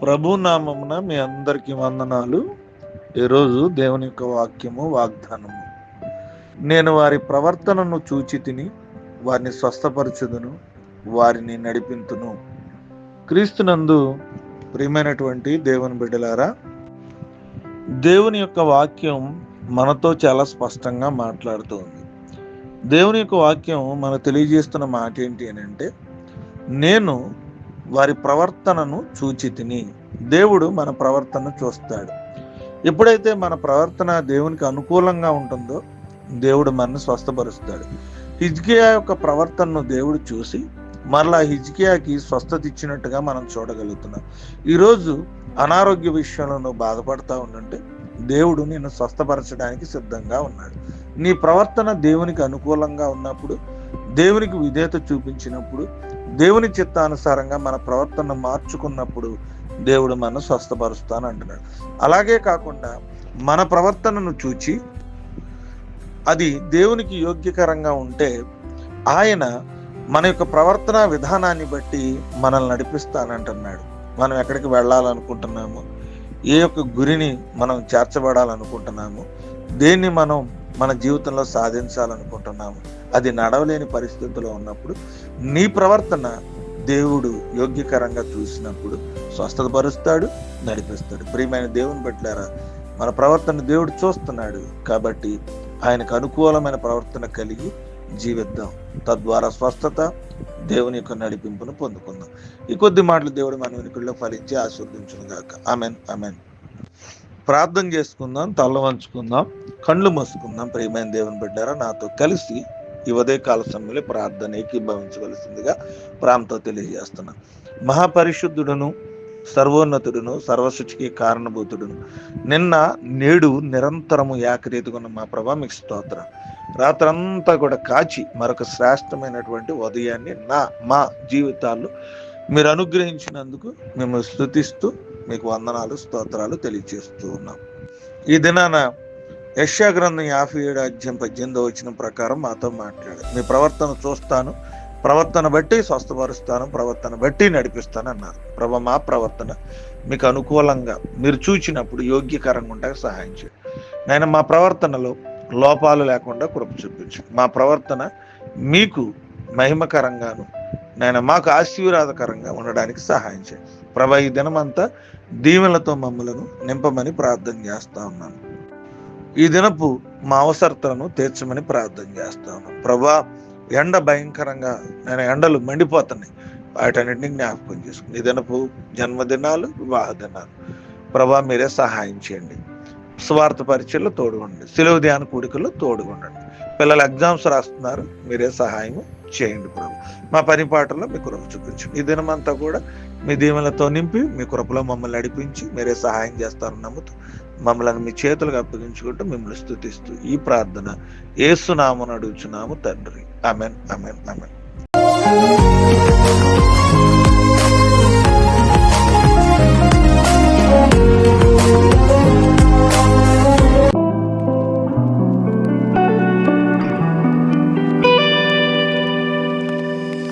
ప్రభు నామమున మీ అందరికి వందనాలు. ఈరోజు దేవుని యొక్క వాక్యము వాగ్దానము. నేను వారి ప్రవర్తనను చూచి తిని వారిని స్వస్థపరచుదును, వారిని నడిపింతును. క్రీస్తునందు ప్రియమైనటువంటి దేవుని బిడ్డలారా, దేవుని యొక్క వాక్యం మనతో చాలా స్పష్టంగా మాట్లాడుతోంది. దేవుని యొక్క వాక్యం మనకు తెలియజేస్తున్న మాట ఏంటి అని అంటే, నేను వారి ప్రవర్తనను చూచి తిని. దేవుడు మన ప్రవర్తనను చూస్తాడు. ఎప్పుడైతే మన ప్రవర్తన దేవునికి అనుకూలంగా ఉంటుందో దేవుడు మనల్ని స్వస్థపరుస్తాడు. హిజ్కియా యొక్క ప్రవర్తనను దేవుడు చూసి మరలా హిజ్కియాకి స్వస్థత ఇచ్చినట్టుగా మనం చూడగలుగుతున్నాం. ఈరోజు అనారోగ్య విషయంలో నువ్వు బాధపడతా ఉండంటే దేవుడు నిన్ను స్వస్థపరచడానికి సిద్ధంగా ఉన్నాడు. నీ ప్రవర్తన దేవునికి అనుకూలంగా ఉన్నప్పుడు, దేవునికి విధేయత చూపించినప్పుడు, దేవుని చిత్తానుసారంగా మన ప్రవర్తన మార్చుకున్నప్పుడు దేవుడు మనం స్వస్థపరుస్తాను అంటున్నాడు. అలాగే కాకుండా మన ప్రవర్తనను చూచి అది దేవునికి యోగ్యకరంగా ఉంటే ఆయన మన యొక్క ప్రవర్తన విధానాన్ని బట్టి మనల్ని నడిపిస్తానంటున్నాడు. మనం ఎక్కడికి వెళ్ళాలనుకుంటున్నాము, ఏ యొక్క గురిని మనం చేర్చబడాలనుకుంటున్నాము, దేన్ని మనం మన జీవితంలో సాధించాలనుకుంటున్నాము, అది నడవలేని పరిస్థితుల్లో ఉన్నప్పుడు నీ ప్రవర్తన దేవుడు యోగ్యకరంగా చూసినప్పుడు స్వస్థతపరుస్తాడు, నడిపిస్తాడు. ప్రియమైన దేవుని బిడ్డలారా, మన ప్రవర్తన దేవుడు చూస్తున్నాడు కాబట్టి ఆయనకు అనుకూలమైన ప్రవర్తన కలిగి జీవిద్దాం. తద్వారా స్వస్థత, దేవుని యొక్క నడిపింపును పొందుకుందాం. ఈ కొద్ది మాటలు దేవుడు మన వెనుకల్లో ఫలించి ఆశీర్వదించును గాక. Amen, amen. ప్రార్థన చేసుకుందాం, తల వంచుకుందాం, కళ్ళు మూసుకుందాం. ప్రియమైన దేవుని బిడ్డారా, నాతో కలిసి ఈ ఉదయకాల సమయంలో ప్రార్థన ఏకీభవించవలసిందిగా ప్రాంతో తెలియజేస్తున్నా. మహాపరిశుద్ధుడును, సర్వోన్నతుడును, సర్వశుచికి కారణభూతుడును, నిన్న నేడు నిరంతరము ఏకరీతిగా ఉన్న మా ప్రభా మీకు స్తోత్రం. రాత్రంతా కూడా కాచి మరొక శ్రేష్టమైనటువంటి ఉదయాన్ని మా జీవితాల్లో మీరు అనుగ్రహించినందుకు మేము స్తుతిస్తూ మీకు వందనాలు, స్తోత్రాలు తెలియజేస్తూ ఉన్నాం. ఈ దినాన యెషయా గ్రంథం 57:18 ప్రకారం మాతో మాట్లాడు. మీ ప్రవర్తన చూస్తాను, ప్రవర్తన బట్టి స్వస్థపరుస్తాను, ప్రవర్తన బట్టి నడిపిస్తాను అన్నారు. ప్రభు, మా ప్రవర్తన మీకు అనుకూలంగా మీరు చూచినప్పుడు యోగ్యకరంగా ఉంటే సహాయం చేయండి. నేను మా ప్రవర్తనలో లోపాలు లేకుండా కృప చూపించు. మా ప్రవర్తన మీకు మహిమకరంగాను నేను మాకు ఆశీర్వాదకరంగా ఉండడానికి సహాయం చేయండి. ప్రభు, ఈ దినమంతా దీవెనలతో మమ్మలను నింపమని ప్రార్థన చేస్తా ఉన్నాను. ఈ దినపు మా అవసరతలను తీర్చమని ప్రార్థన చేస్తా ఉన్నాను. ప్రభా, ఎండ భయంకరంగా ఎండలు మండిపోతున్నాయి, వాటన్నిటిని జ్ఞాపకం చేసుకుని ఈ దినపు జన్మదినాలు, వివాహ దినాలు ప్రభా మీరే సహాయం చేయండి. స్వార్థ పరిచయలో తోడుగొండి, సిలువ ధ్యాన కూడికల్లో తోడుగొండండి. పిల్లలు ఎగ్జామ్స్ రాస్తున్నారు, మీరే సహాయం చేయండి ప్రభు. మా పనిపాటల్లో మీ కృప చూపించండి. ఈ దినమంతా కూడా మీ దీవెనలతో నింపి మీ కృపలో మమ్మల్ని నడిపించి మీరే సహాయం చేస్తారని నమ్ముతూ మమ్మల్ని మీ చేతులకు అప్పగించుకుంటూ మిమ్మల్ని స్తుతిస్తూ ఈ ప్రార్థన యేసు నామమున అడుగుచున్నాము తండ్రి. Amen, amen, amen.